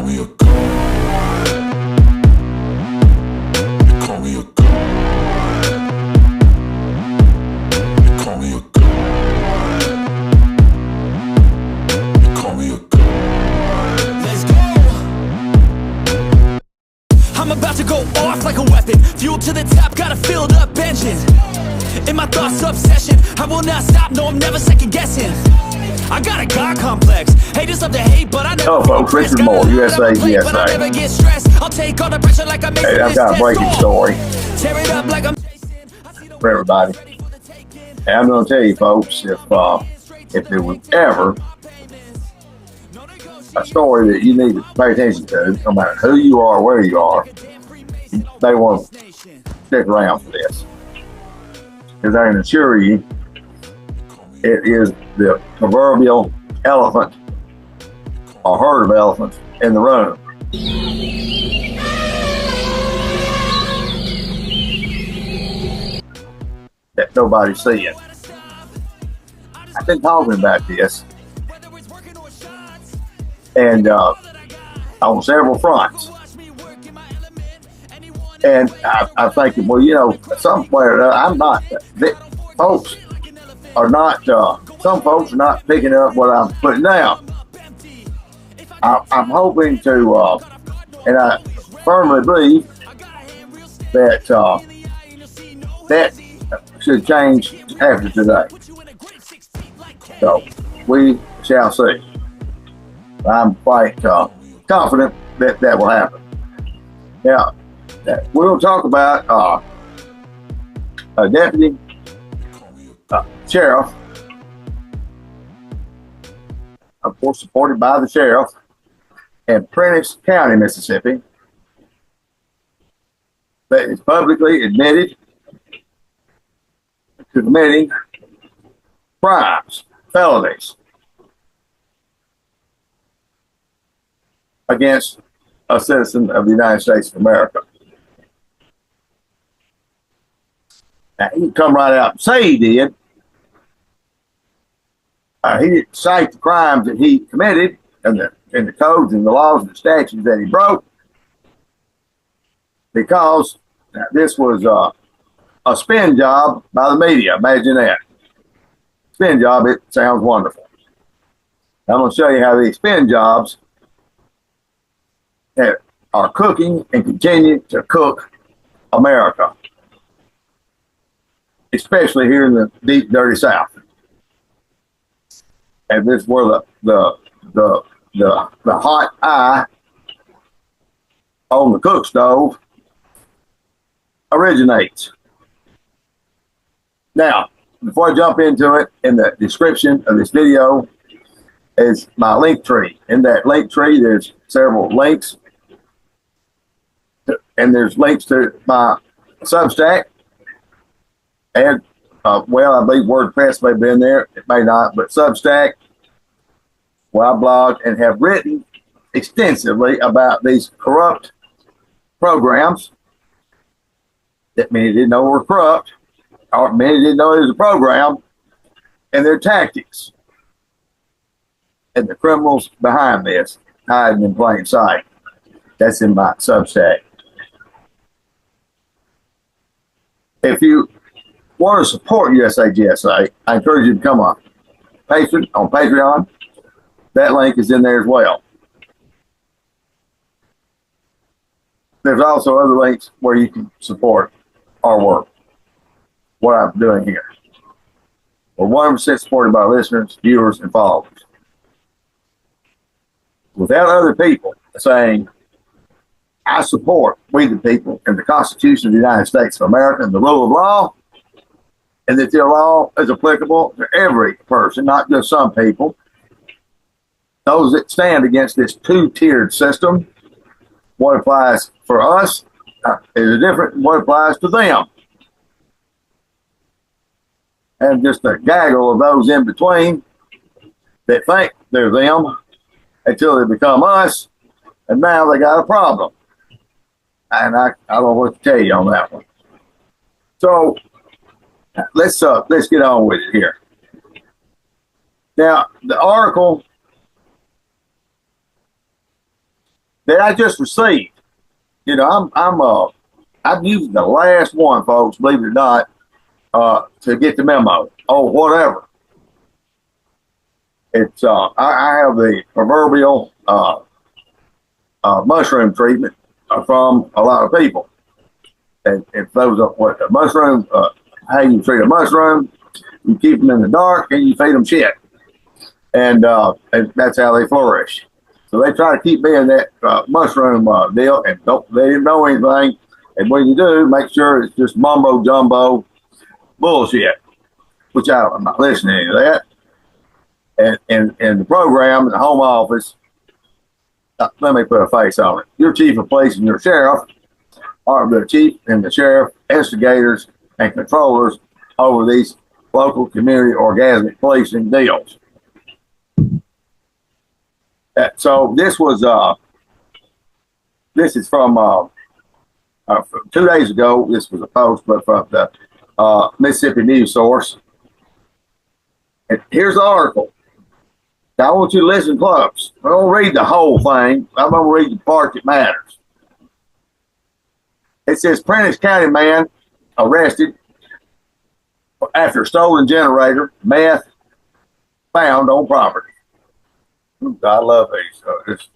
me a god. You call me a god. You call me a god. You call me a god. Let's go. I'm about to go off like a weapon. Fuel to the top, got a filled up engine. In my thoughts, obsession. I will not stop, no, I'm never second guessing. I got a God complex. Haters love to hate, but I never. Oh, folks, Richard Moore, USAGSA. But I never get stressed. I'll take all the pressure like I'm making Hey, I've this got a breaking test story Tear it up like I'm for everybody. Hey, I'm going to tell you, folks, if there was ever a story that you need to pay attention to, no matter who you are, where you are, they want to stick around for this. Because I can assure you, it is the proverbial elephant or herd of elephants in the room. That nobody's seeing. I've been talking about this, and on several fronts. And I'm thinking, well, you know, somewhere I'm not. Folks are not. Some folks are not picking up what I'm putting down. I'm hoping to, and I firmly believe that that should change after today. So we shall see. I'm quite confident that that will happen. Now, we'll talk about a deputy sheriff, of course, supported by the sheriff in Prentiss County, Mississippi, that is publicly admitted to committing crimes, felonies against a citizen of the United States of America. Now, he can come right out and say he did. He didn't cite the crimes that he committed and the codes and the laws and the statutes that he broke, because this was a spin job by the media. Imagine that. Spin job, it sounds wonderful. I'm going to show you how these spin jobs are cooking and continue to cook America, especially here in the deep, dirty South. And this is where the hot eye on the cook stove originates. Now, before I jump into it, in the description of this video is my link tree. In that link tree, there's several links, and there's links to my Substack, and well, I believe WordPress may be in there. It may not, but Substack, where I blog and have written extensively about these corrupt programs that many didn't know were corrupt, or many didn't know it was a program, and their tactics, and the criminals behind this hiding in plain sight. That's in my Substack. If you want to support USAGSA, I encourage you to become a patron on Patreon. That link is in there as well. There's also other links where you can support our work, what I'm doing here. We're 100% supported by listeners, viewers, and followers. Without other people saying, I support we the people and the Constitution of the United States of America and the rule of law, and that their law is applicable to every person, not just some people. Those that stand against this two-tiered system, what applies for us is different than what applies to them. And just a gaggle of those in between that think they're them until they become us, and now they got a problem. And I don't know what to tell you on that one. So let's get on with it here. Now, the article that I just received. You know, I'm using the last one, folks, believe it or not, to get the memo. Oh, whatever. It's I have the proverbial mushroom treatment from a lot of people. And those are what the mushroom, how you treat a mushroom, you keep them in the dark and you feed them shit. And that's how they flourish. So they try to keep me in that mushroom deal, and they didn't know anything. And when you do, make sure it's just mumbo jumbo bullshit, which I'm not listening to that. And the program in the home office, let me put a face on it. Your chief of police and your sheriff are the chief and the sheriff, instigators and controllers over these local community orgasmic policing deals. So this is from 2 days ago. This was a post, but from the Mississippi News Source. And here's the article. Now I want you to listen close. I don't read the whole thing. I'm going to read the part that matters. It says Prentiss County man arrested after stolen generator, meth found on property. I love these. It's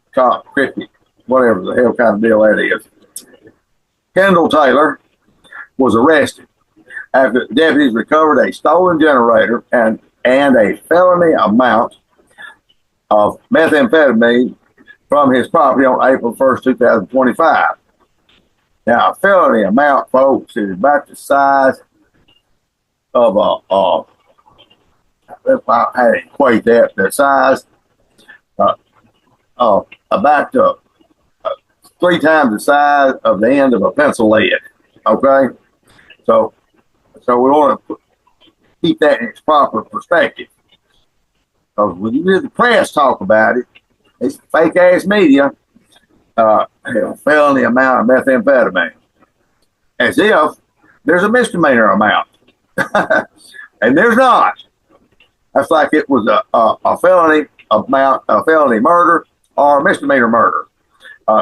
cryptic, whatever the hell kind of deal that is. Kendall Taylor was arrested after deputies recovered a stolen generator and a felony amount of methamphetamine from his property on April 1st, 2025. Now, a felony amount, folks, is about the size of how to equate that, the size about 3 times the size of the end of a pencil lead. Okay, so we want to keep that in its proper perspective. Because when you hear the press talk about it, it's fake ass media. Felony amount of methamphetamine, as if there's a misdemeanor amount, and there's not. That's like it was a felony amount, a felony murder or a misdemeanor murder.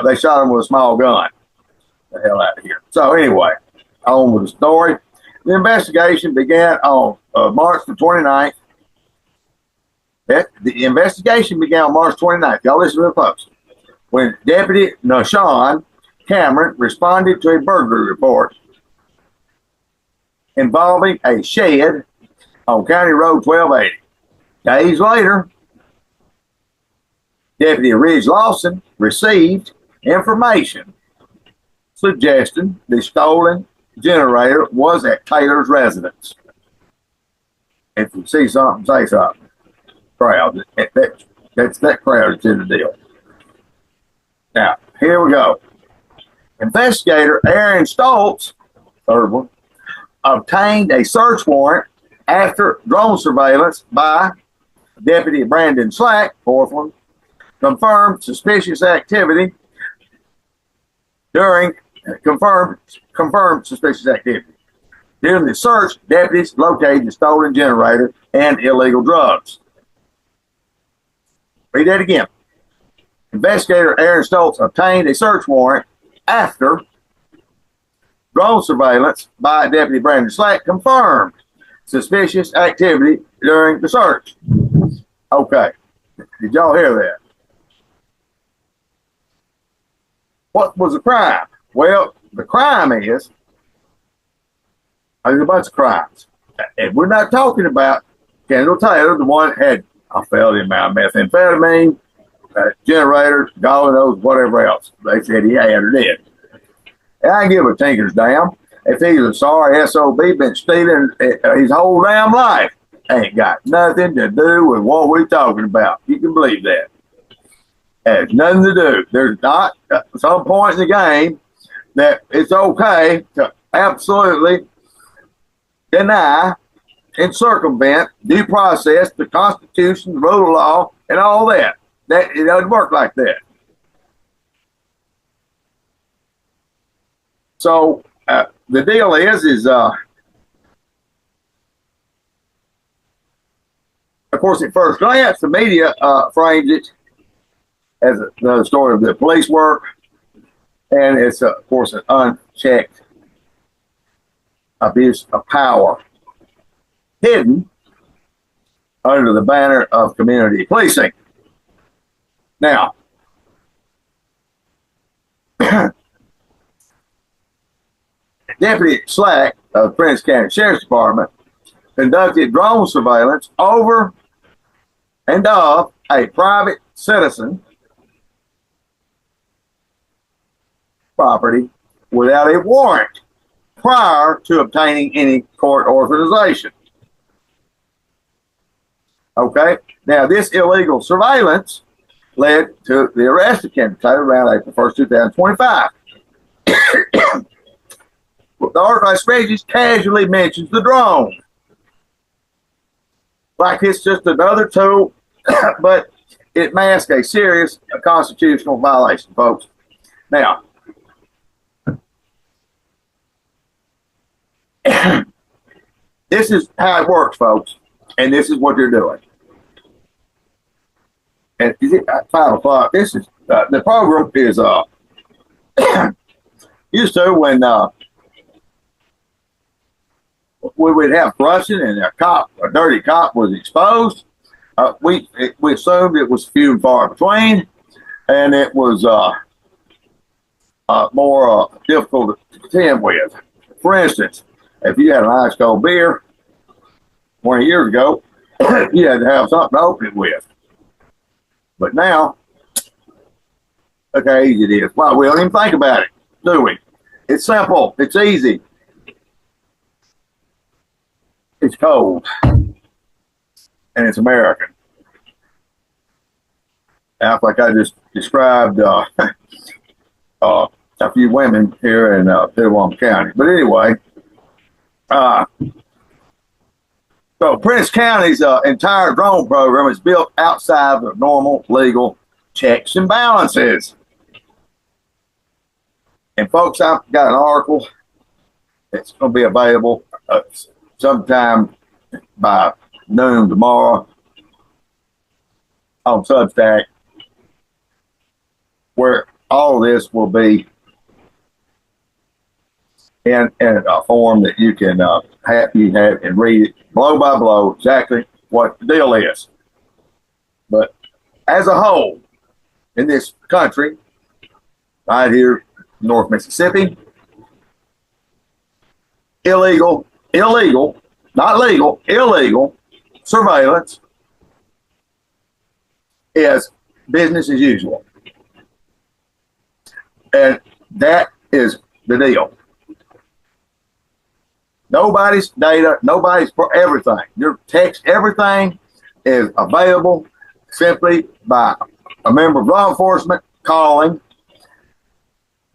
They shot him with a small gun. The hell out of here. So anyway, on with the story. The investigation began on March the 29th. The investigation began on March 29th. Y'all listen to the post. When Deputy Nashawn Cameron responded to a burglary report involving a shed on County Road 1280. Days later, Deputy Ridge Lawson received information suggesting the stolen generator was at Taylor's residence. If you see something, say something. Crowd. That's that crowd that's in the deal. Now, here we go. Investigator Aaron Stoltz, third one, obtained a search warrant after drone surveillance by Deputy Brandon Slack, fourth one, confirmed suspicious activity confirmed suspicious activity. During the search, deputies located the stolen generator and illegal drugs. Read that again. Investigator Aaron Stoltz obtained a search warrant after drone surveillance by Deputy Brandon Slack confirmed suspicious activity during the search. Okay. Did y'all hear that? What was the crime? Well, the crime is, there's a bunch of crimes. And we're not talking about Kendall Taylor, the one that had a felony amount of methamphetamine, generator, God knows whatever else they said he had or did. And I give a tinker's damn if he's a sorry SOB been stealing his whole damn life. Ain't got nothing to do with what we're talking about. You can believe that. Has nothing to do. There's not some point in the game that it's okay to absolutely deny and circumvent due process, the Constitution, the rule of law, and all that. That it doesn't work like that. So the deal is of course, at first glance, the media frames it as another story of the police work, and it's of course an unchecked abuse of power hidden under the banner of community policing. Now, Deputy Slack of Prentiss County Sheriff's Department conducted drone surveillance over and of a private citizen property without a warrant prior to obtaining any court authorization. Okay, now this illegal surveillance led to the arrest of Ken Taylor around April 1st, 2025. The authorized strategist casually mentions the drone. Like it's just another tool, but it masks a serious constitutional violation, folks. Now, this is how it works, folks, and this is what you're doing. And at 5 o'clock, this is the program is used to when we would have brushing and a dirty cop was exposed. We assumed it was few and far between, and it was more difficult to contend with. For instance, if you had an ice cold beer 20 years ago, you had to have something to open it with. But now, look how easy it is. Well, we don't even think about it, do we? It's simple. It's easy. It's cold. And it's American. I think I just described a few women here in Pittawam County. But anyway, so Prentiss County's entire drone program is built outside of normal legal checks and balances. And folks, I've got an article that's going to be available sometime by noon tomorrow on Substack, where all of this will be in a form that you can have and read it blow by blow exactly what the deal is. But as a whole, in this country, right here, North Mississippi, illegal, not legal, illegal surveillance is business as usual. And that is the deal. Nobody's data, nobody's for everything. Your text, everything is available simply by a member of law enforcement calling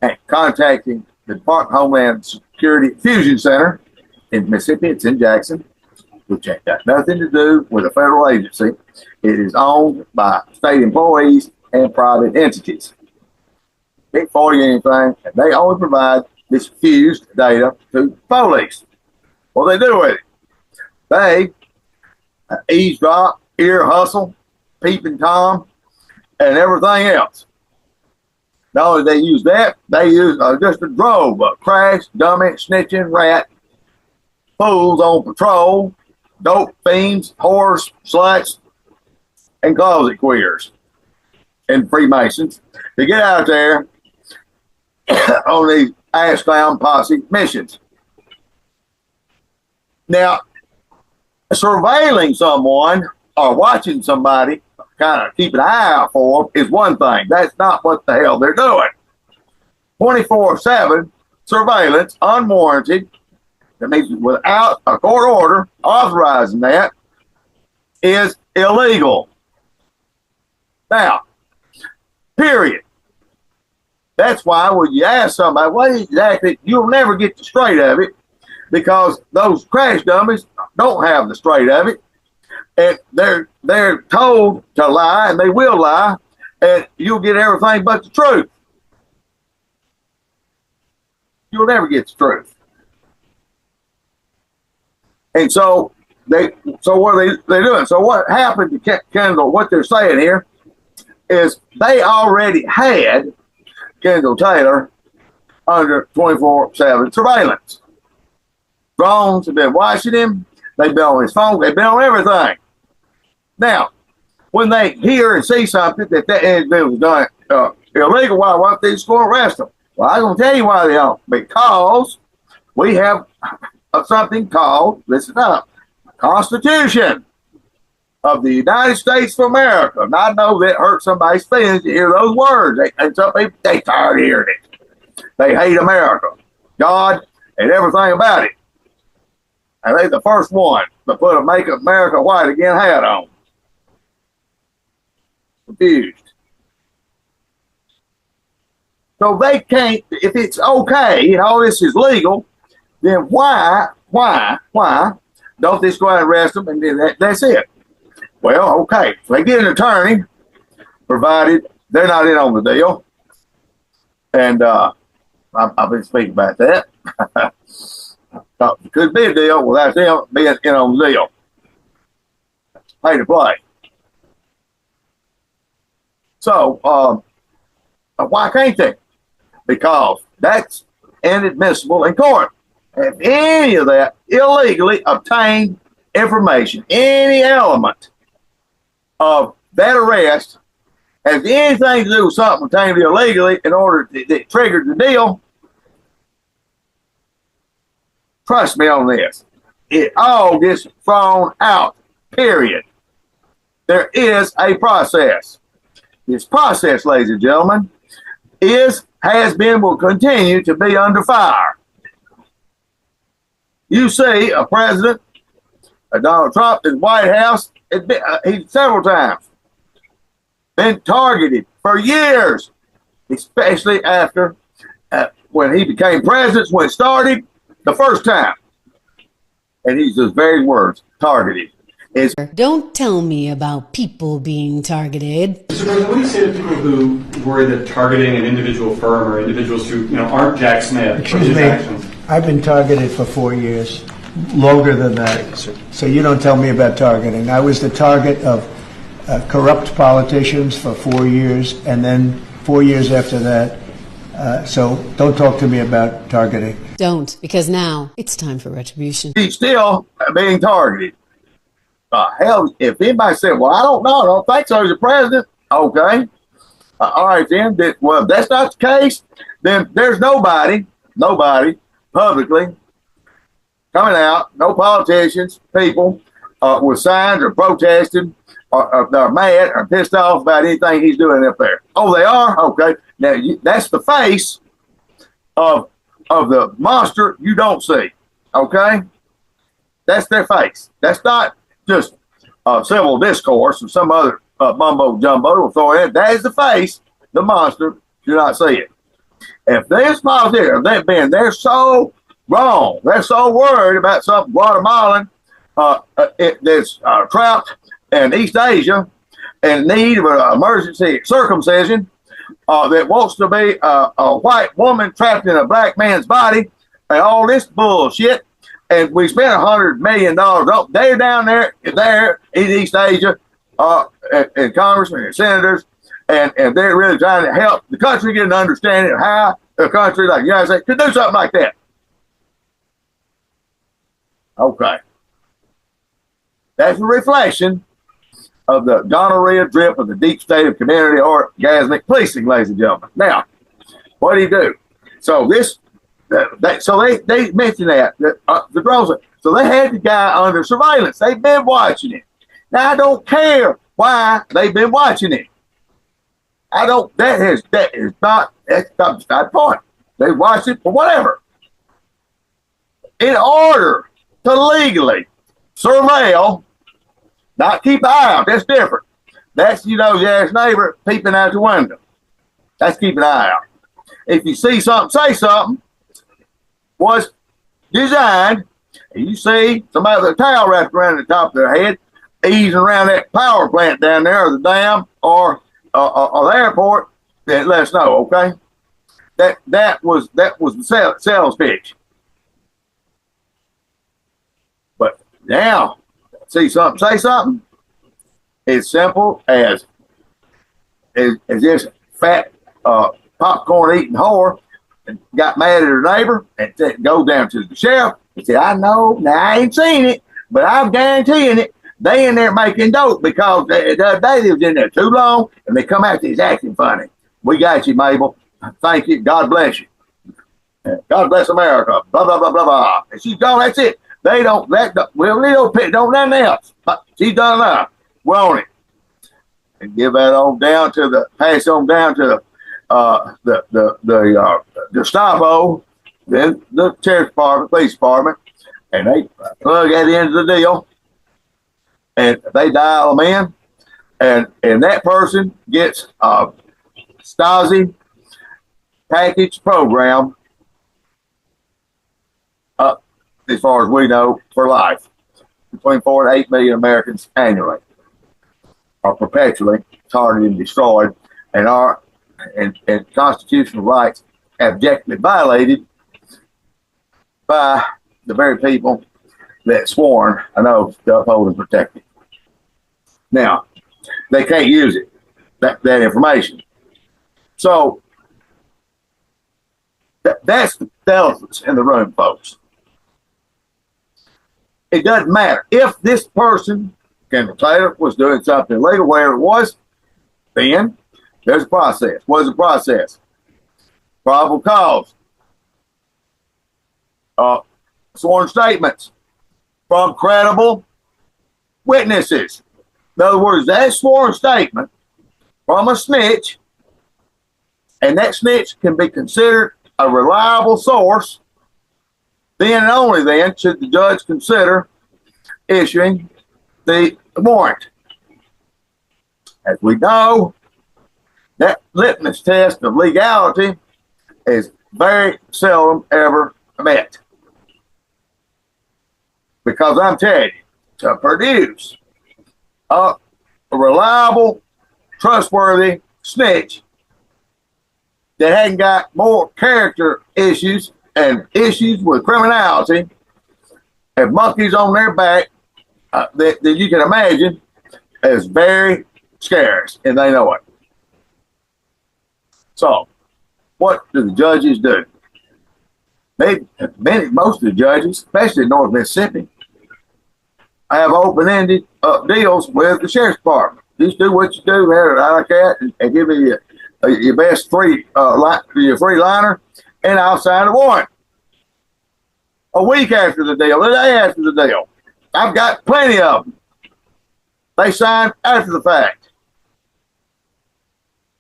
and contacting the Department of Homeland Security Fusion Center in Mississippi. It's in Jackson, which ain't got nothing to do with a federal agency. It is owned by state employees and private entities. They can't for you anything, and they only provide this fused data to police. What they do with it? They eavesdrop, ear hustle, peeping Tom, and everything else. Not only do they use that, they use just a drove of crash, dummy, snitching, rat, fools on patrol, dope fiends, whores, sluts, and closet queers, and Freemasons to get out there on these ass clown posse missions. Now, surveilling someone or watching somebody, kind of keep an eye out for them, is one thing. That's not what the hell they're doing. 24/7 surveillance, unwarranted, that means without a court order authorizing that, is illegal. Now, period. That's why when you ask somebody, what exactly, you'll never get the straight of it, because those crash dummies don't have the straight of it, and they're told to lie, and they will lie, and you'll get everything but the truth. You'll never get the truth. And so what are they doing? So what happened to Kendall? What they're saying here is they already had Kendall Taylor under 24/7 surveillance. Drones have been watching him. They've been on his phone. They've been on everything. Now, when they hear and see something that individual was done illegal, why don't they just go arrest them? Well, I'm going to tell you why they don't. Because we have something called, listen up, Constitution of the United States of America. And I know that hurts somebody's feelings to hear those words. And some people, they tired of hearing it. They hate America, God, and everything about it. And they're the first one to put a Make America White Again hat on. Confused. So they can't, if it's okay and all this is legal, then why don't they just go out and arrest them and then that's it? Well, okay, if they get an attorney, provided they're not in on the deal, and I've been speaking about that. It could be a deal without them being in on the deal. Pay to play. So, why can't they? Because that's inadmissible in court. If any of that illegally obtained information, any element of that arrest has anything to do with something obtained illegally in order that triggered the deal, trust me on this, it all gets thrown out, period. There is a process. This process, ladies and gentlemen, has been, will continue to be under fire. You see a president, Donald Trump, in the White House, he's several times been targeted for years, especially after when he became president, when it started the first time. And he's those very words, targeted. Don't tell me about people being targeted. Mr. President, what do you say to people who worry that targeting an individual firm or individuals who aren't Jack Smith? Excuse me, I've been targeted for 4 years, longer than that. So you don't tell me about targeting. I was the target of corrupt politicians for 4 years, and then 4 years after that. So don't talk to me about targeting. Don't, because now it's time for retribution. He's still being targeted. Hell, if anybody said, well, I don't know, I don't think so, he's a president, okay. All right, then, well, if that's not the case, then there's nobody publicly coming out, no politicians, people with signs or protesting or they're mad or pissed off about anything he's doing up there. Oh, they are? Okay. Now, that's the face of the monster you don't see, okay? That's their face. That's not just civil discourse or some other mumbo jumbo will throw in. That is the face, the monster. Do not see it. If this politician, they're so wrong. They're so worried about some Guatemalan that's trapped in East Asia in need of an emergency circumcision that wants to be a white woman trapped in a black man's body and all this bullshit. And we spent $100 million. They're down there in East Asia, and congressmen and senators, and they're really trying to help the country get an understanding of how a country like the United States could do something like that. Okay. That's a reflection of the gonorrhea drip of the deep state of community orgasmic policing, ladies and gentlemen. Now, what do you do? So this. So they mentioned that the drones. So they had the guy under surveillance. They've been watching it. Now I don't care why they've been watching it. That's not the point. They watched it for whatever. In order to legally surveil, not keep an eye out. That's different. That's your ass neighbor peeping out the window. That's keeping an eye out. If you see something, say something. Was designed, and you see somebody with a towel wrapped around the top of their head, easing around that power plant down there, or the dam, or the airport, then let us know, okay? That was the sales pitch. But now, see something, say something. It's simple as is this fat popcorn eating whore and got mad at her neighbor and goes down to the sheriff and said, I know, now I ain't seen it, but I'm guaranteeing it. They in there making dope because the other day they was in there too long and they come out there acting funny. We got you, Mabel. Thank you. God bless you. God bless America. Blah, blah, blah, blah, blah. And she's gone. That's it. They don't, don't nothing else. She's done enough. We're on it. And give that on down to pass on down to the Gestapo, then the sheriff's department, police department, and they plug that into the deal, and they dial them in, and that person gets a Stasi package program up, as far as we know, for life. Between 4 and 8 million Americans annually are perpetually targeted and destroyed, and are and constitutional rights abjectly violated by the very people that sworn an oath to uphold and protect it. Now, they can't use it, that information. So that's the elephants in the room, folks. It doesn't matter. If this person, Kendall Taylor, was doing something illegal, wherever it was, then there's a process. What is the process? Probable cause. Sworn statements from credible witnesses. In other words, that sworn statement from a snitch, and that snitch can be considered a reliable source, then and only then should the judge consider issuing the warrant. As we know, that litmus test of legality is very seldom ever met. Because I'm telling you, to produce a reliable, trustworthy snitch that hadn't got more character issues and issues with criminality and monkeys on their back that you can imagine is very scarce, and they know it. So, what do the judges do? Most of the judges, especially in North Mississippi, have open-ended deals with the sheriff's department. Just do what you do there, like that, and give me your best your free liner, and I'll sign a warrant. A week after the deal, a day after the deal. I've got plenty of them. They sign after the fact.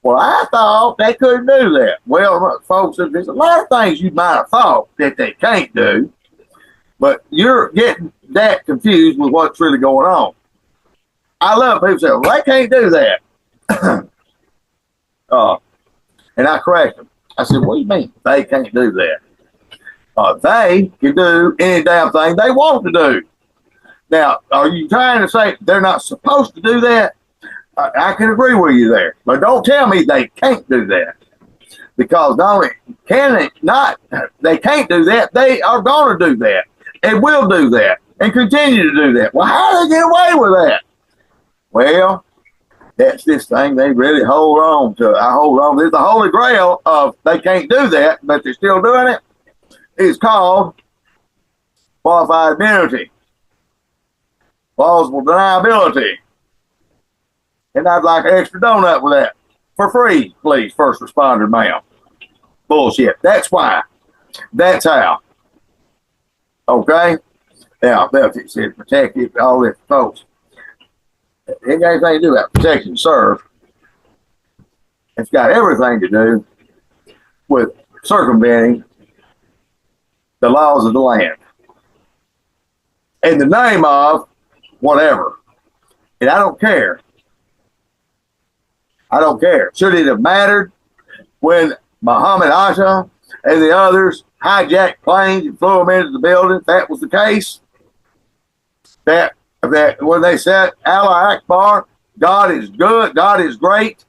Well, I thought they couldn't do that. Well, folks, there's a lot of things you might have thought that they can't do, but you're getting that confused with what's really going on. I love people say, well, they can't do that. And I correct them. I said, what do you mean they can't do that? They can do any damn thing they want to do. Now, are you trying to say they're not supposed to do that? I can agree with you there, but don't tell me they can't do that, because not only can they can't do that, they are going to do that and will do that and continue to do that. Well, how do they get away with that? Well, that's this thing they really hold on to. I hold on. There's the holy grail of they can't do that, but they're still doing it. It's called qualified immunity, plausible deniability. And I'd like an extra donut with that. For free, please, first responder, ma'am. Bullshit. That's why. That's how. Okay? Now, it said protect you, all this, folks. It ain't got anything to do with protect and serve. It's got everything to do with circumventing the laws of the land in the name of whatever. And I don't care. I don't care. Should it have mattered when Muhammad Asha and the others hijacked planes and flew them into the building? If that was the case, that when they said Allah Akbar, God is good, God is great,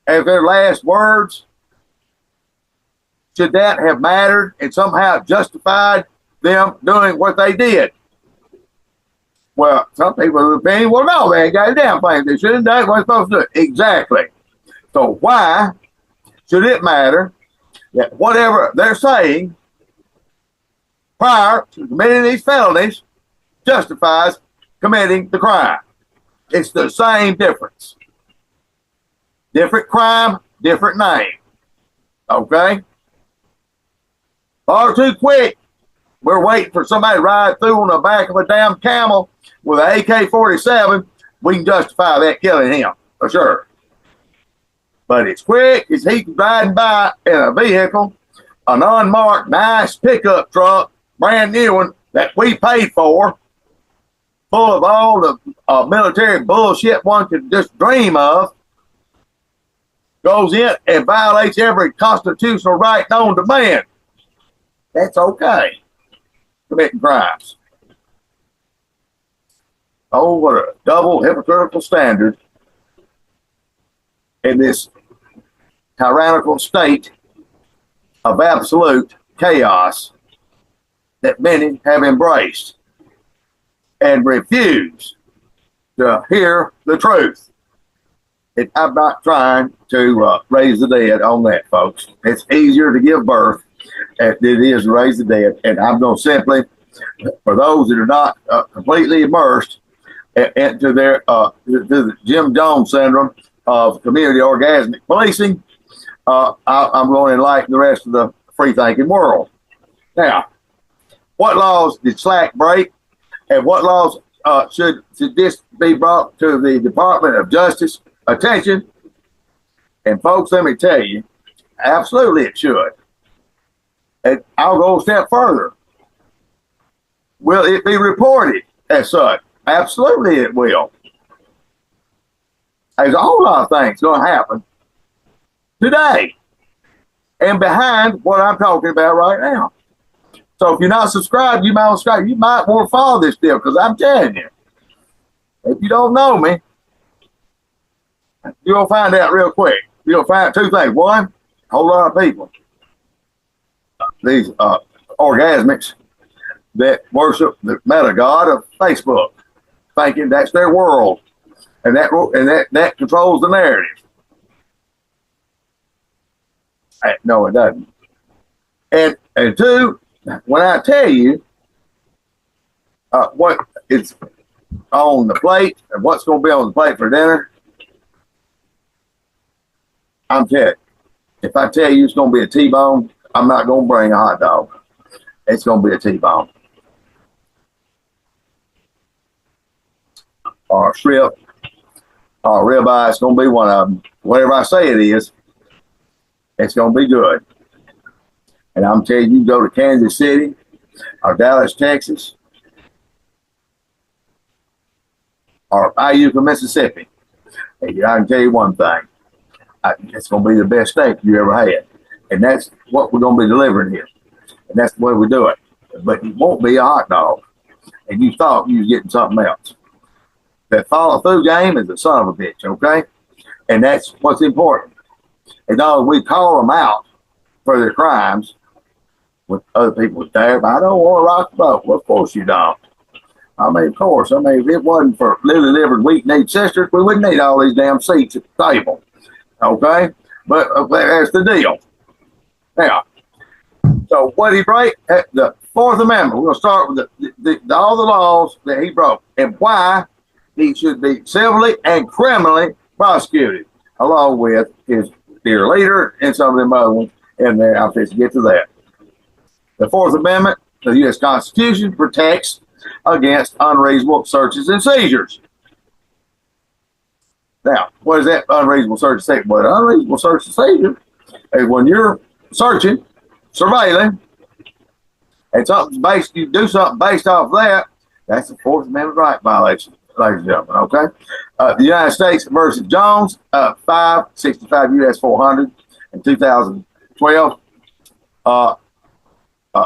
as their last words, should that have mattered and somehow justified them doing what they did? Well, some people opinion, well, no, they ain't got a damn thing. They shouldn't do what they're supposed to do. Exactly. So why should it matter that whatever they're saying prior to committing these felonies justifies committing the crime? It's the same difference. Different crime, different name. Okay? Far too quick. We're waiting for somebody to ride through on the back of a damn camel with an AK-47. We can justify that killing him, for sure. But it's quick as he riding by in a vehicle, an unmarked, nice pickup truck, brand new one that we paid for, full of all the military bullshit one could just dream of, goes in and violates every constitutional right known to man. That's okay. Committing crimes. Oh, what a double hypocritical standard in this tyrannical state of absolute chaos that many have embraced and refuse to hear the truth. I'm not trying to raise the dead on that, folks. It's easier to give birth than it is to raise the dead. And I'm going to simply, for those that are not completely immersed into their to the Jim Jones syndrome of community orgasmic policing, I'm going to enlighten the rest of the free-thinking world. Now, what laws did Slack break, and what laws should this be brought to the Department of Justice attention? And folks, let me tell you, absolutely it should. And I'll go a step further. Will it be reported as such? Absolutely it will. There's a whole lot of things going to happen today and behind what I'm talking about right now. So if you're not subscribed, you might subscribe. You might want to follow this deal, because I'm telling you, if you don't know me, you're going to find out real quick. You're going to find out two things. One, a whole lot of people, these orgasmics that worship the meta god of Facebook, thinking that's their world, and that controls the narrative. No, it doesn't. And two, when I tell you what is on the plate and what's going to be on the plate for dinner, I'm telling you, if I tell you it's going to be a T-bone, I'm not going to bring a hot dog. It's going to be a T-bone. Or strip, or ribeye, it's going to be one of them. Whatever I say it is, it's going to be good. And I'm telling you, go to Kansas City or Dallas, Texas, or Iuka, Mississippi. And I can tell you one thing. It's going to be the best steak you ever had. And that's what we're going to be delivering here. And that's the way we do it. But it won't be a hot dog. And you thought you was getting something else. That follow-through game is a son of a bitch, okay? And that's what's important. And though we call them out for their crimes, with other people there, but I don't want to rock the boat. Well, of course you don't. I mean, of course. I mean, if it wasn't for lily-livered, weak-kneed sisters, we wouldn't need all these damn seats at the table. Okay? But that's the deal. Now, so what did he break? The Fourth Amendment. We're going to start with all the laws that he broke and why he should be civilly and criminally prosecuted, along with his dear leader and some of them other ones in there. I'll just get to that. The Fourth Amendment to the U.S. Constitution protects against unreasonable searches and seizures. Now, what is that unreasonable search and seizure? Well, unreasonable search and seizure is when you're searching, surveilling, and you do something based off that, that's a Fourth Amendment right violation, ladies and gentlemen, okay? The United States versus Jones, 565 U.S. 400 in 2012.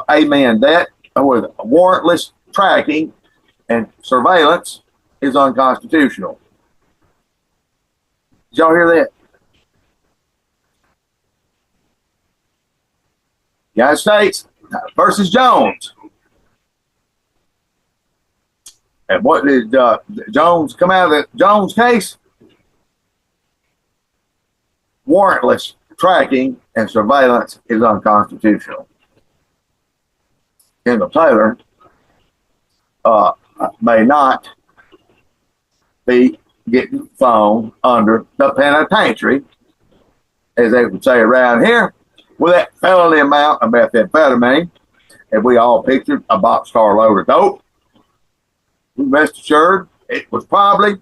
Amen. That with warrantless tracking and surveillance is unconstitutional. Did y'all hear that? United States versus Jones. And what did Jones come out of the Jones case? Warrantless tracking and surveillance is unconstitutional. Kendall Taylor may not be getting thrown under the penitentiary, as they would say around here, with that felony amount of methamphetamine. If we all pictured a boxcar load of dope, rest assured it was probably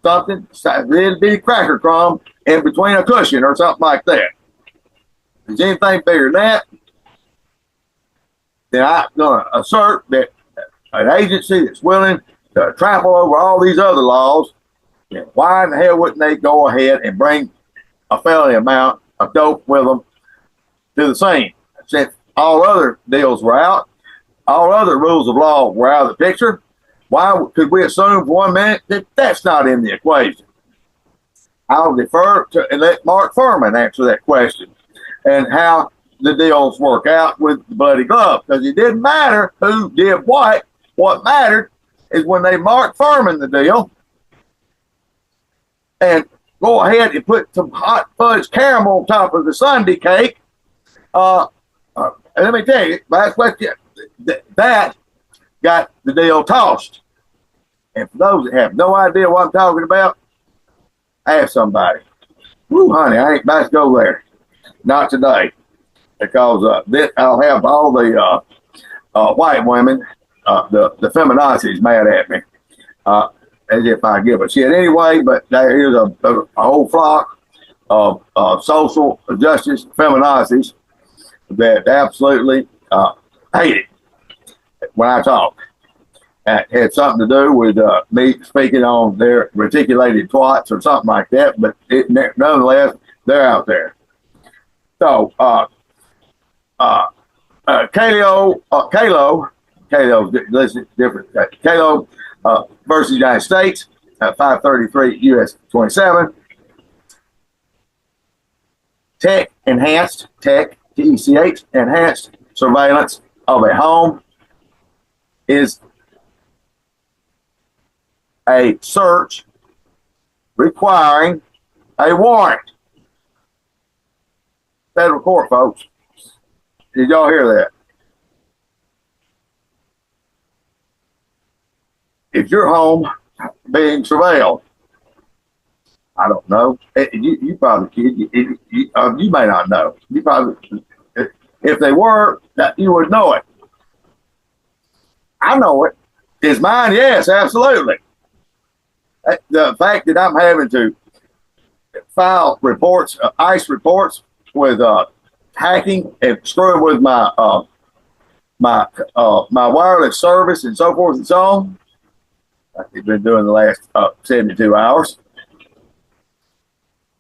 something, it'd be a cracker crumb in between a cushion or something like that. If there's anything bigger than that, then I'm going to assert that an agency that's willing to trample over all these other laws, then why in the hell wouldn't they go ahead and bring a felony amount of dope with them to the scene? Since all other deals were out, all other rules of law were out of the picture, why could we assume for 1 minute that that's not in the equation? I'll defer to and let Mark Furman answer that question and how the deals work out with the bloody glove, because it didn't matter who did what. What mattered is when they Mark Furman the deal and go ahead and put some hot fudge caramel on top of the sundae cake. Let me tell you, that got the deal tossed. And for those that have no idea what I'm talking about, ask somebody. Woo, honey, I ain't about to go there. Not today. Because I'll have all the white women, the feminazis mad at me. As if I give a shit anyway, but there is a whole flock of social justice feminazis that absolutely hate it when I talk. It had something to do with me speaking on their reticulated twats or something like that, but nonetheless, they're out there. So, Kalo, listen, different. Kalo versus United States, 533 U.S. 27. Enhanced, TECH, enhanced surveillance of a home is a search requiring a warrant. Federal court, folks. Did y'all hear that? If your home being surveilled, I don't know. You probably you may not know. You probably, if they were, you would know it. I know it. Is mine? Yes, absolutely. The fact that I'm having to file reports, ICE reports with hacking and screwing with my my wireless service and so forth and so on, like they've been doing the last 72 hours.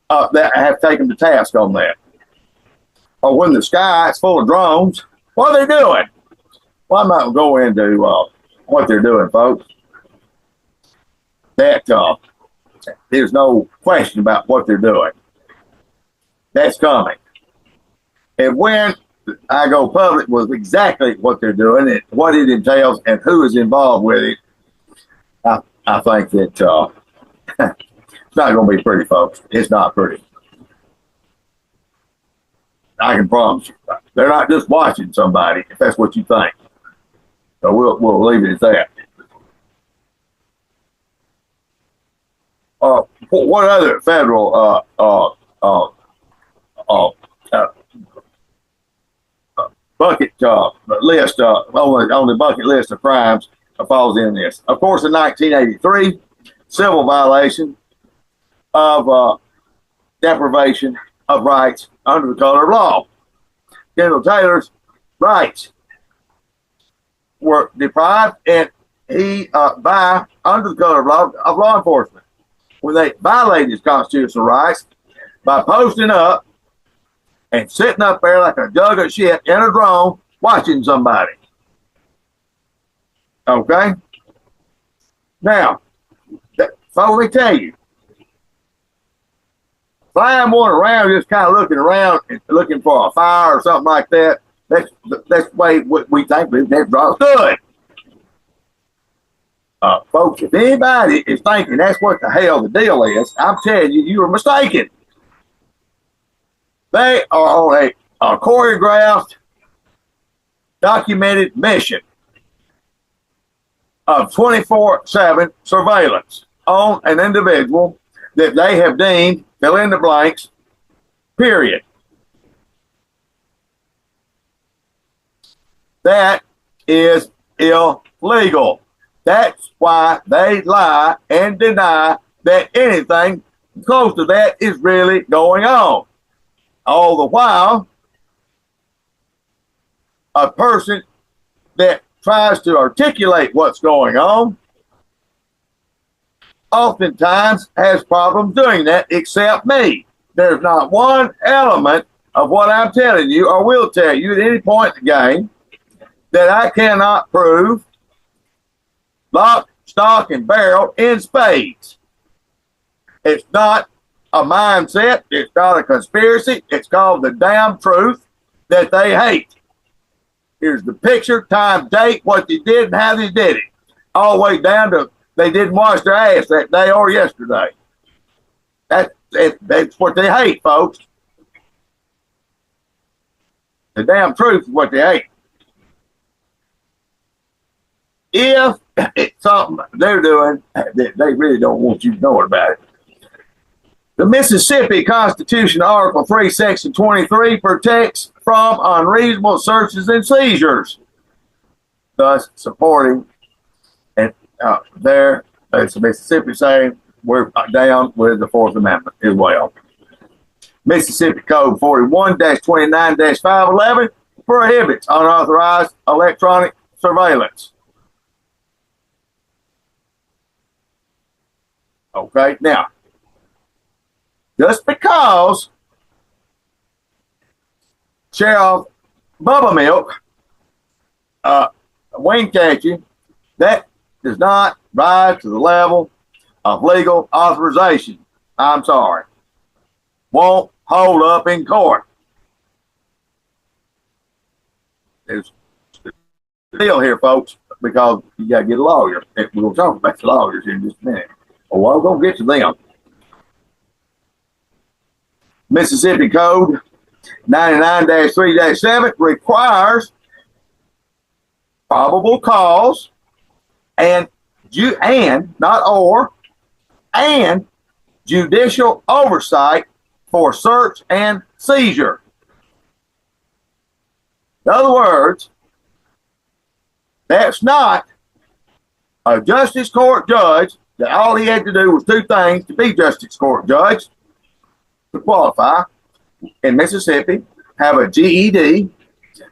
That I have taken to task on that. Or when the sky is full of drones, what are they doing? Well, I'm not going to go into what they're doing, folks. That there's no question about what they're doing. That's coming. And when I go public with exactly what they're doing and what it entails and who is involved with it, I think that it's not going to be pretty, folks. It's not pretty. I can promise you. They're not just watching somebody, if that's what you think. So we'll leave it at that. What other federal bucket list on the bucket list of crimes falls in this? Of course, in 1983, civil violation of deprivation of rights under the color of law. Kendall Taylor's rights were deprived, and he by under the color of law enforcement, when they violated his constitutional rights by posting up and sitting up there like a jug of shit in a drone watching somebody. Okay? Now, so let me tell you, flying one around just kind of looking around and looking for a fire or something like that, that's the way we think that draw's good. Folks, if anybody is thinking that's what the hell the deal is, I'm telling you, you are mistaken. They are on a choreographed, documented mission of 24/7 surveillance on an individual that they have deemed, fill in the blanks, period. That is illegal. That's why they lie and deny that anything close to that is really going on. All the while, a person that tries to articulate what's going on oftentimes has problems doing that, except me. There's not one element of what I'm telling you or will tell you at any point in the game that I cannot prove lock, stock, and barrel in spades. It's not a mindset. It's not a conspiracy. It's called the damn truth that they hate. Here's the picture, time, date, what they did, and how they did it. All the way down to they didn't wash their ass that day or yesterday. That's what they hate, folks. The damn truth is what they hate. If it's something they're doing that they really don't want you to know about it. The Mississippi Constitution, Article 3, Section 23, protects from unreasonable searches and seizures, thus supporting, and there, it's Mississippi saying we're down with the Fourth Amendment as well. Mississippi Code 41-29-511 prohibits unauthorized electronic surveillance. Okay, now, just because Sheriff Bubba Milk wing catching, that does not rise to the level of legal authorization. I'm sorry. Won't hold up in court. There's the deal here, folks, because you got to get a lawyer. We're going to talk about the lawyers in just a minute. Well, I'm going to get to them. Mississippi Code 99-3-7 requires probable cause and judicial oversight for search and seizure. In other words, that's not a justice court judge that all he had to do was two things to be justice court judge, to qualify in Mississippi, have a GED,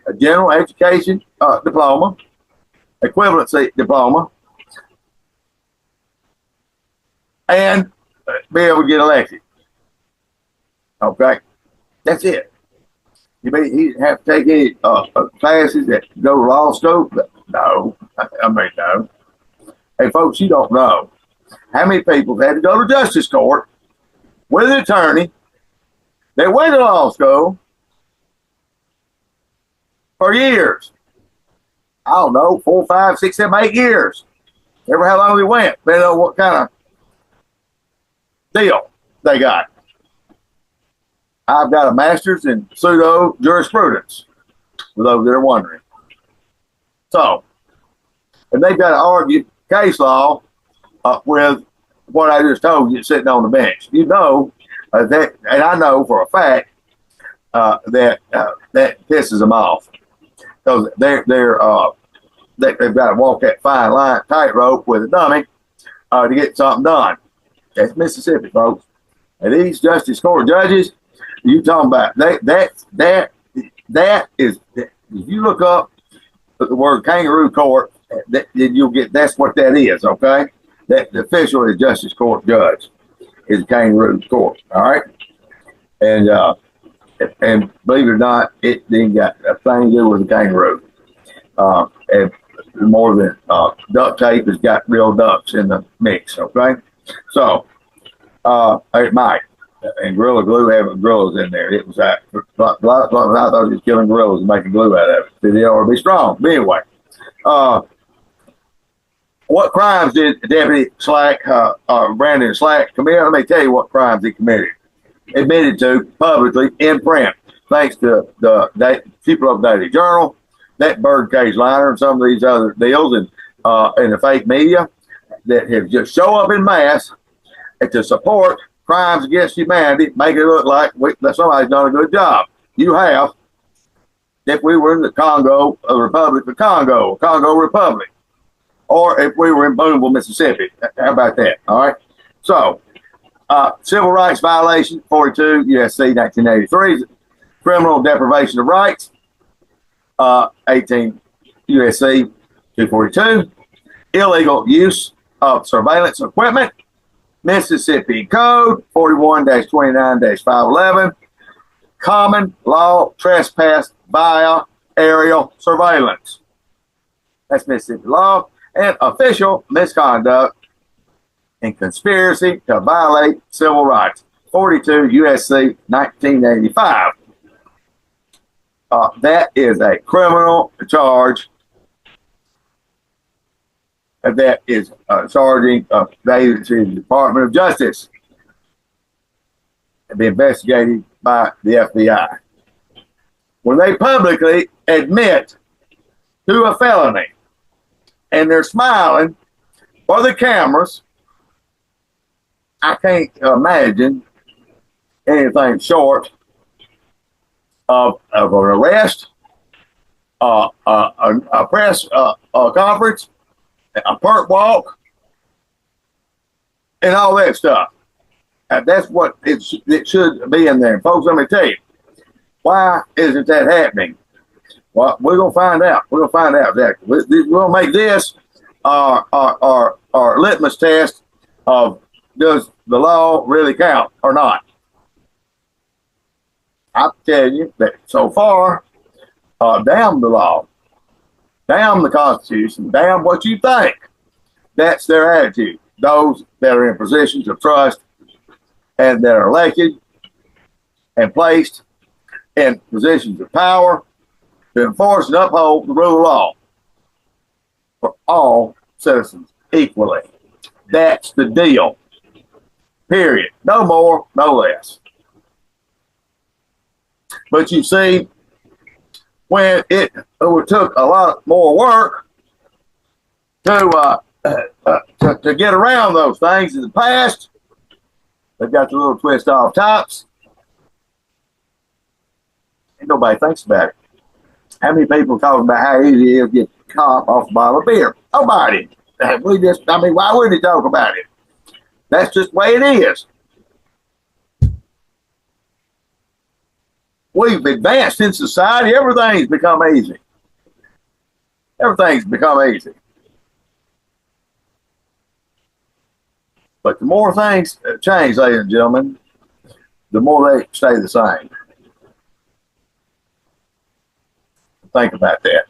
a general education diploma, equivalency diploma, and be able to get elected. Okay, that's it. He didn't have to take any classes that go to law school. No, no. Hey, folks, you don't know how many people had to go to justice court with an attorney that went to law school for years. I don't know, 4, 5, 6, 7, 8 years. Never how long we went. They know what kind of deal they got. I've got a master's in pseudo jurisprudence, for those that are wondering. So, and they've got to argue case law with what I just told you sitting on the bench. You know that, and I know for a fact that pisses them off because they've got to walk that fine line tightrope with a dummy to get something done. That's Mississippi, folks. And these justice court judges, you talking about that is, if you look up the word kangaroo court, then you'll get, that's what that is, okay? That the official is justice court judge is kangaroo court, all right? And believe it or not, it didn't got a thing to do with the kangaroo. And more than duct tape has got real ducks in the mix, okay? So, it might. And Gorilla Glue having gorillas in there. It was a lot of times I thought he was killing gorillas and making glue out of it. They ought to be strong. But anyway, What crimes did Deputy Slack, Brandon Slack commit? Let me tell you what crimes he committed. Admitted to publicly in print, thanks to the people of Daily Journal, that Birdcage Liner, and some of these other deals, and in the fake media that have just show up in mass to support crimes against humanity, make it look like that somebody's done a good job. You have. If we were in the Congo, Republic of Congo, Congo Republic, or if we were in Booneville, Mississippi. How about that? All right. So, civil rights violation, 42 USC 1983, criminal deprivation of rights, 18 USC 242, illegal use of surveillance equipment, Mississippi Code 41-29-511, common law trespass via aerial surveillance. That's Mississippi law. And official misconduct and conspiracy to violate civil rights, 42 USC 1985. That is a criminal charge that is charging the agency, the Department of Justice, and be investigated by the FBI. When they publicly admit to a felony and they're smiling for the cameras, I can't imagine anything short of an arrest, a press conference, a perk walk, and all that stuff. That's what it should be in there. And folks, let me tell you, why isn't that happening? Well, we're going to find out. We're going to find out exactly. We're going to make this our litmus test of does the law really count or not. I tell you that so far, damn the law, damn the Constitution, damn what you think. That's their attitude. Those that are in positions of trust and that are elected and placed in positions of power to enforce and uphold the rule of law for all citizens equally. That's the deal. Period. No more, no less. But you see, when it took a lot more work to get around those things in the past, they've got the little twist off tops, and nobody thinks about it. How many people talking about how easy it is to get caught off a bottle of beer? Nobody. Why would they talk about it? That's just the way it is. We've advanced in society. Everything's become easy. Everything's become easy. But the more things change, ladies and gentlemen, the more they stay the same. Think about that.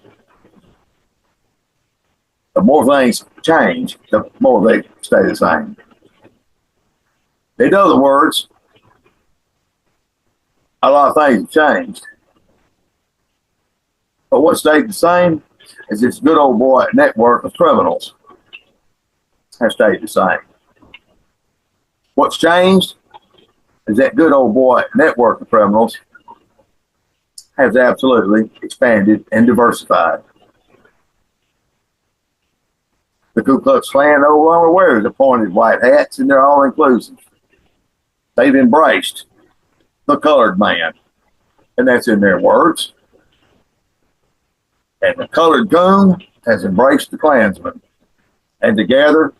The more things change, the more they stay the same. In other words, a lot of things have changed. But what stayed the same is this good old boy network of criminals has stayed the same. What's changed is that good old boy network of criminals has absolutely expanded and diversified. The Ku Klux Klan no longer wears the pointed white hats, and they're all inclusive. They've embraced the colored man, and that's in their words. And the colored goon has embraced the Klansman, and together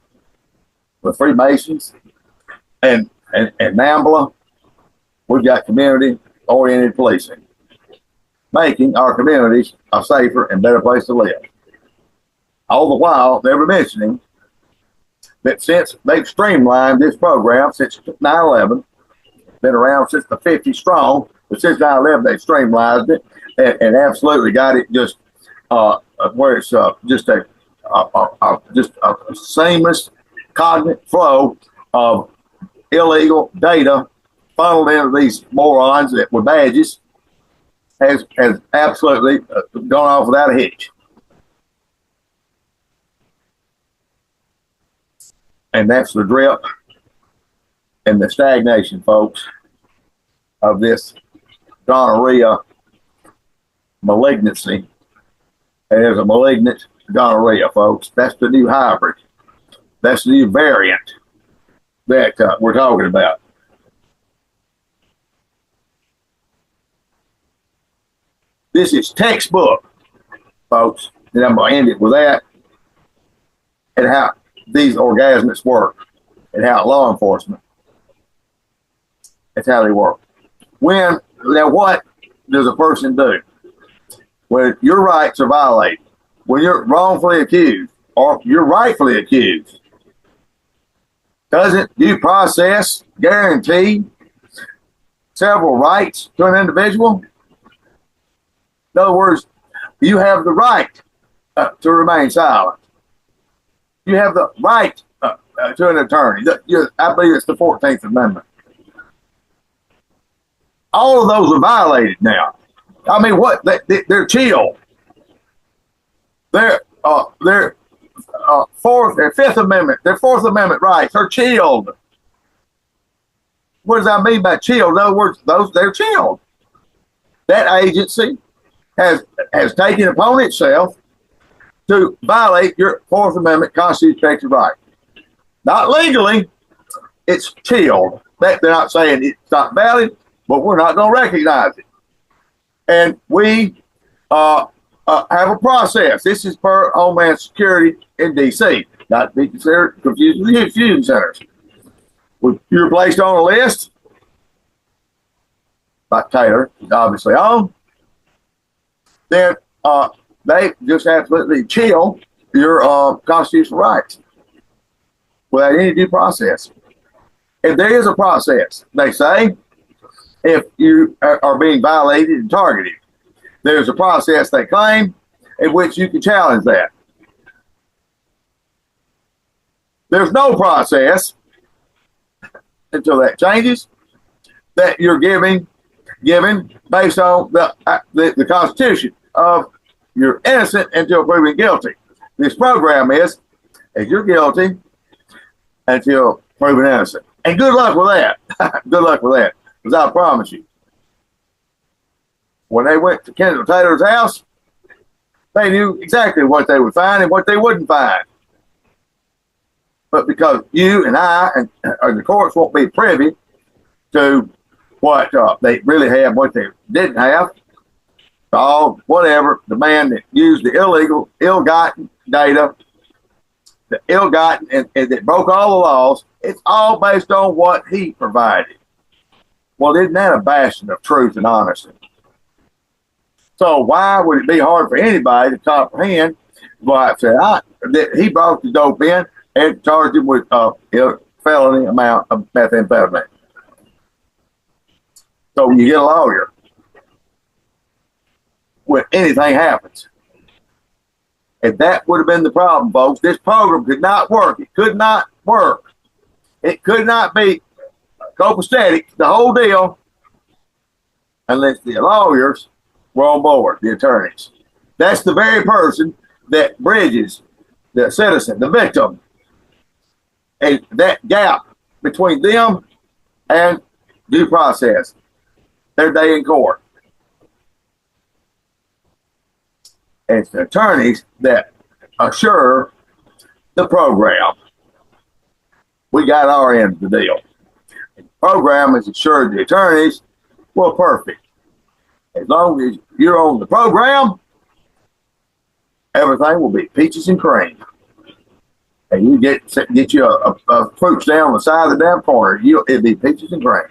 with Freemasons and NAMBLA, we've got community-oriented policing, making our communities a safer and better place to live. All the while, they were mentioning that since they've streamlined this program since 9/11, been around since the 50 strong, but since 9/11 they streamlined it and absolutely got it just where it's just a seamless cognitive flow of illegal data funneled into these morons that with badges has absolutely gone off without a hitch. And that's the drip and the stagnation, folks, of this gonorrhea malignancy. And there's a malignant gonorrhea, folks. That's the new hybrid. That's the new variant that we're talking about. This is textbook, folks, and I'm going to end it with that, and how these orgasmics work, and how law enforcement, that's how they work. Now what does a person do when your rights are violated, when you're wrongfully accused, or you're rightfully accused? Doesn't due process guarantee several rights to an individual? In other words, you have the right to remain silent. You have the right to an attorney. I believe it's the 14th Amendment. All of those are violated now. I mean, what? They're chilled. Their Fifth Amendment, their Fourth Amendment rights are chilled. What does that mean by chilled? In other words, they're chilled. That agency has taken upon itself to violate your Fourth Amendment constitutional right. Not legally, it's chilled. They're not saying it's not valid, but we're not going to recognize it. And we have a process. This is per Homeland Security in D.C., not to be confused with the infusion centers. You're placed on a list, like Taylor is obviously on, then they just absolutely chill your constitutional rights without any due process. If there is a process, they say, if you are being violated and targeted, there's a process they claim in which you can challenge that. There's no process until that changes that you're given based on the Constitution of you're innocent until proven guilty. This program is you're guilty until proven innocent. And good luck with that. Good luck with that. Because I promise you, when they went to Kendall Taylor's house, they knew exactly what they would find and what they wouldn't find. But because you and I and the courts won't be privy to what they really have, what they didn't have, all whatever, the man that used the ill-gotten data, the ill-gotten, and that broke all the laws, it's all based on what he provided. Well, isn't that a bastion of truth and honesty? So why would it be hard for anybody to comprehend why that he brought the dope in and charged him with a felony amount of methamphetamine? So when you get a lawyer, when anything happens, and that would have been the problem, folks. This program could not work. It could not work. It could not be copacetic, the whole deal, unless the lawyers were on board, the attorneys. That's the very person that bridges the citizen, the victim, and that gap between them and due process, their day in court. And it's the attorneys that assure the program. We got our end of the deal. And the program has assured the attorneys, well, perfect. As long as you're on the program, everything will be peaches and cream. And you get you a fruit down the side of the damn corner, it'll be peaches and cream.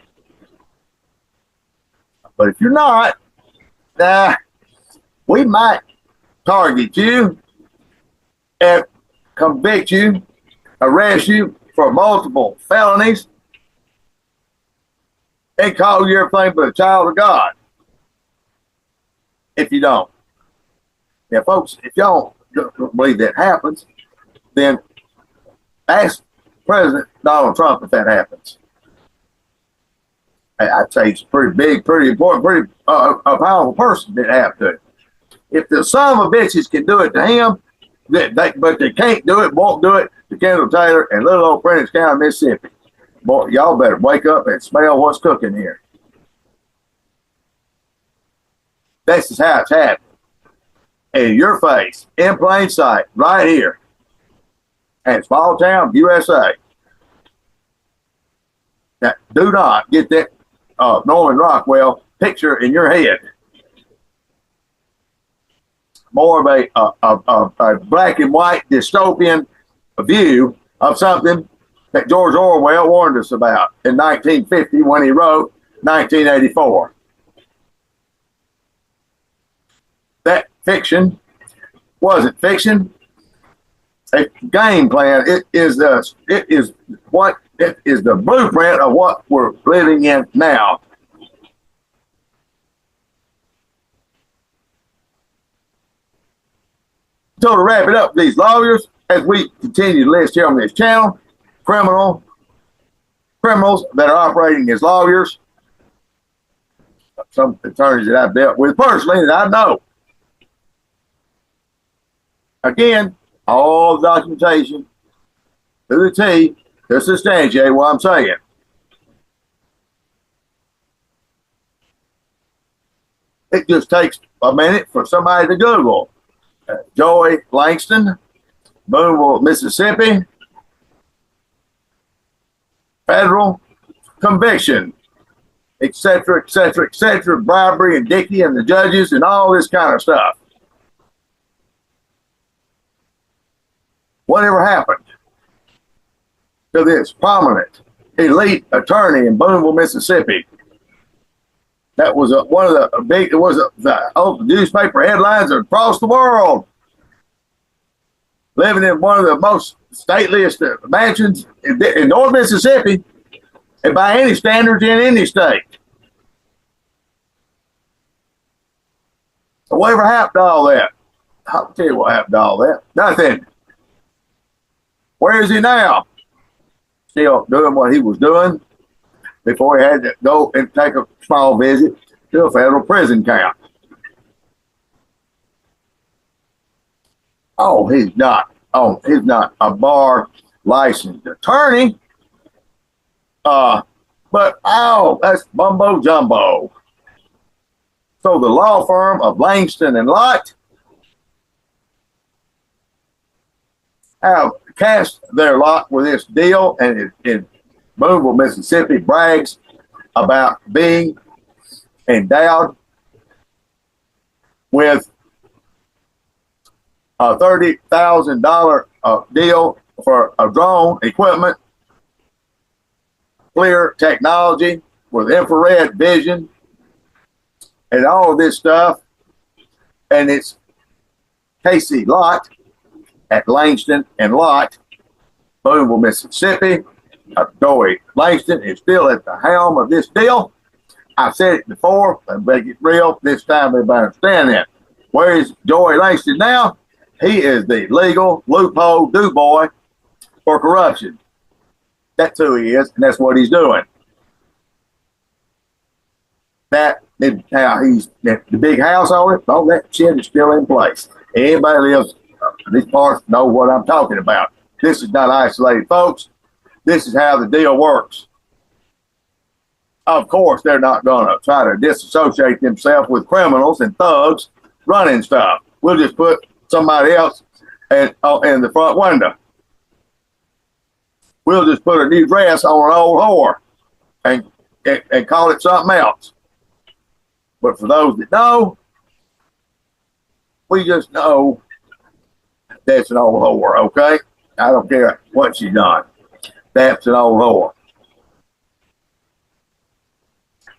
But if you're not, we might target you and convict you, arrest you for multiple felonies, and call you everything but a child of God. If you don't. Now, folks, if y'all don't believe that happens, then ask President Donald Trump if that happens. I'd say he's pretty big, pretty important, pretty a powerful person that have to. If the son of a bitches can do it to him, but they can't do it, won't do it to Kendall Taylor and little old Prentiss County, Mississippi. Boy, y'all better wake up and smell what's cooking here. This is how it's happening. In your face, in plain sight, right here. And small town, USA. Now, do not get that Norman Rockwell picture in your head. More of a black and white dystopian view of something that George Orwell warned us about in 1950 when he wrote 1984. That fiction wasn't fiction. A game plan. It is the blueprint of what we're living in now. So to wrap it up, these lawyers, as we continue to list here on this channel, criminals that are operating as lawyers, some attorneys that I've dealt with personally that I know. Again, all the documentation to the T to substantiate what I'm saying. It just takes a minute for somebody to Google Joey Langston, Booneville, Mississippi, federal conviction, etc., etc., etc., bribery and Dickey and the judges and all this kind of stuff. Whatever happened to this prominent elite attorney in Booneville, Mississippi? That was one of the big, it was the newspaper headlines across the world. Living in one of the most stateliest mansions in North Mississippi, and by any standards in any state. So whatever happened to all that? I'll tell you what happened to all that. Nothing. Where is he now? Still doing what he was doing before he had to go and take a small visit to a federal prison camp. Oh, he's not a bar licensed attorney. But that's mumbo jumbo. So the law firm of Langston and Lott have cast their lot with this deal, and in Booneville, Mississippi, brags about being endowed with a $30,000 deal for a drone equipment, clear technology with infrared vision, and all of this stuff. And it's Casey Lott at Langston and Lott, Booneville, Mississippi. Joey Langston is still at the helm of this deal. I've said it before, but make it real this time. Everybody understand that. Where is Joey Langston now? He is the legal loophole do boy for corruption. That's who he is, and that's what he's doing. That is how he's the big house on it. All that shit is still in place. Anybody lives these parts know what I'm talking about. This is not isolated, folks. This is how the deal works. Of course, they're not going to try to disassociate themselves with criminals and thugs running stuff. We'll just put somebody else in the front window. We'll just put a new dress on an old whore and call it something else. But for those that know, we just know that's an old whore, okay? I don't care what she's done. That's an old whore.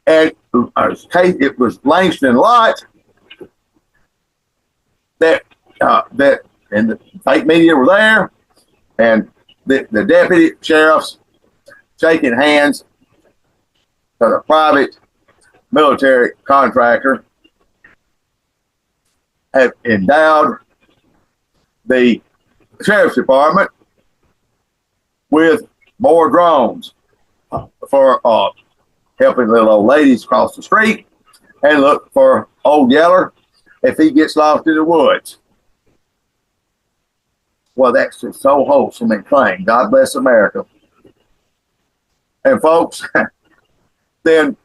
And it was Langston Lott that and the fake media were there, and the deputy sheriffs shaking hands for the private military contractor have endowed the sheriff's department with more drones for helping little old ladies cross the street and look for old Yeller if he gets lost in the woods. Well, that's just so wholesome and clean. God bless America. And folks, then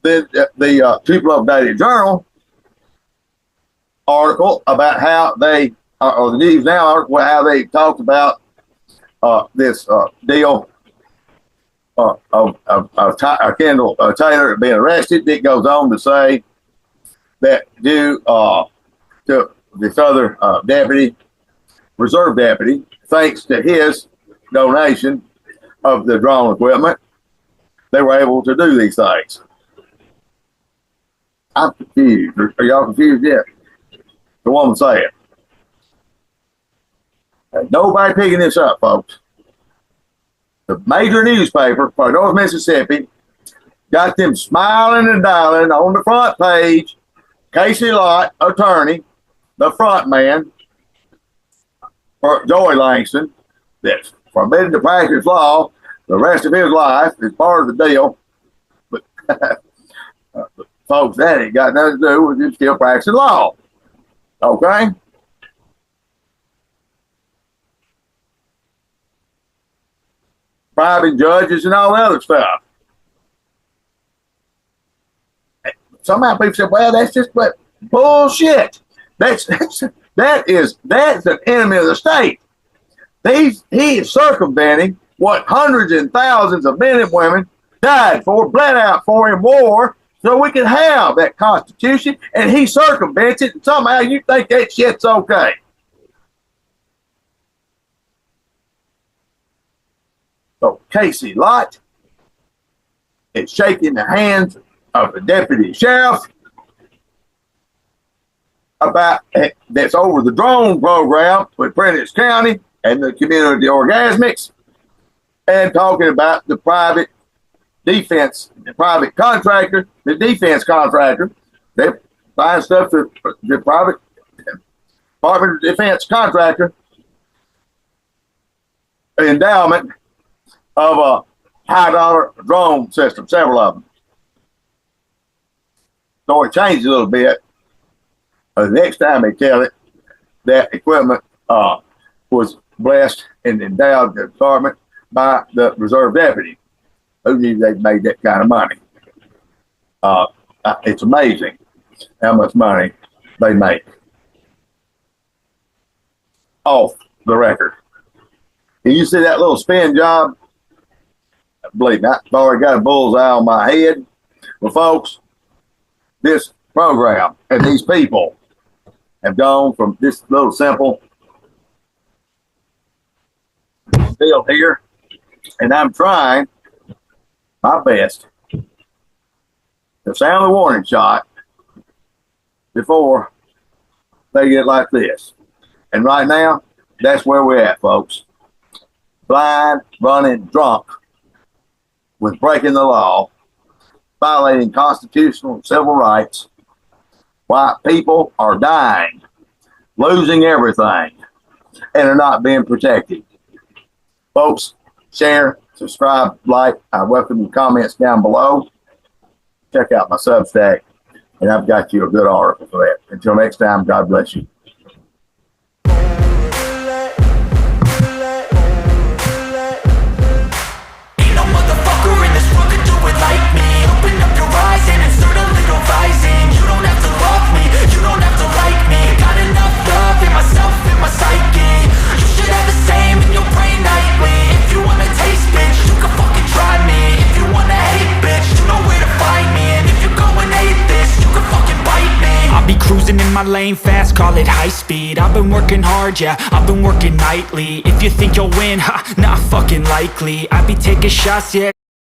the People Updated Journal article about how they, or the News Now article, how they talked about this deal of Kendall Taylor being arrested. It goes on to say that due to this other deputy, reserve deputy, thanks to his donation of the drone equipment, they were able to do these things. I'm confused. Are y'all confused yet? The woman saying. Nobody picking this up, folks. The major newspaper for North Mississippi got them smiling and dialing on the front page. Casey Lott, attorney, the front man for Joey Langston, that's forbidden to practice law the rest of his life is part of the deal. But folks, that ain't got nothing to do with you still practicing law. Okay? Private judges and all that other stuff. Somehow people say, well, that's just bullshit. That's an enemy of the state. He is circumventing what hundreds and thousands of men and women died for, bled out for in war, so we can have that Constitution, and he circumvents it, and somehow you think that shit's okay. So Casey Lott is shaking the hands of the deputy sheriff about that's over the drone program with Prentiss County and the community orgasmics, and talking about the private defense, the private contractor, the defense contractor. They find stuff to the private Department of Defense contractor endowment of a high-dollar drone system, several of them. So it changed a little bit. The next time they tell it, that equipment was blessed and endowed the department by the reserve deputy. Who knew they made that kind of money? It's amazing how much money they make off the record. Can you see that little spin job? Believe me, I've already got a bullseye on my head. Well, folks, this program and these people have gone from this little simple deal here, and I'm trying my best to sound the warning shot before they get like this. And right now, that's where we're at, folks. Blind, running, drunk with breaking the law, violating constitutional and civil rights. White people are dying, losing everything, and are not being protected. Folks, share, subscribe, like. I welcome your comments down below. Check out my Substack, and I've got you a good article for that. Until next time, God bless you. Cruising in my lane fast, call it high speed. I've been working hard, yeah, I've been working nightly. If you think you'll win, ha, not fucking likely. I be taking shots, yeah.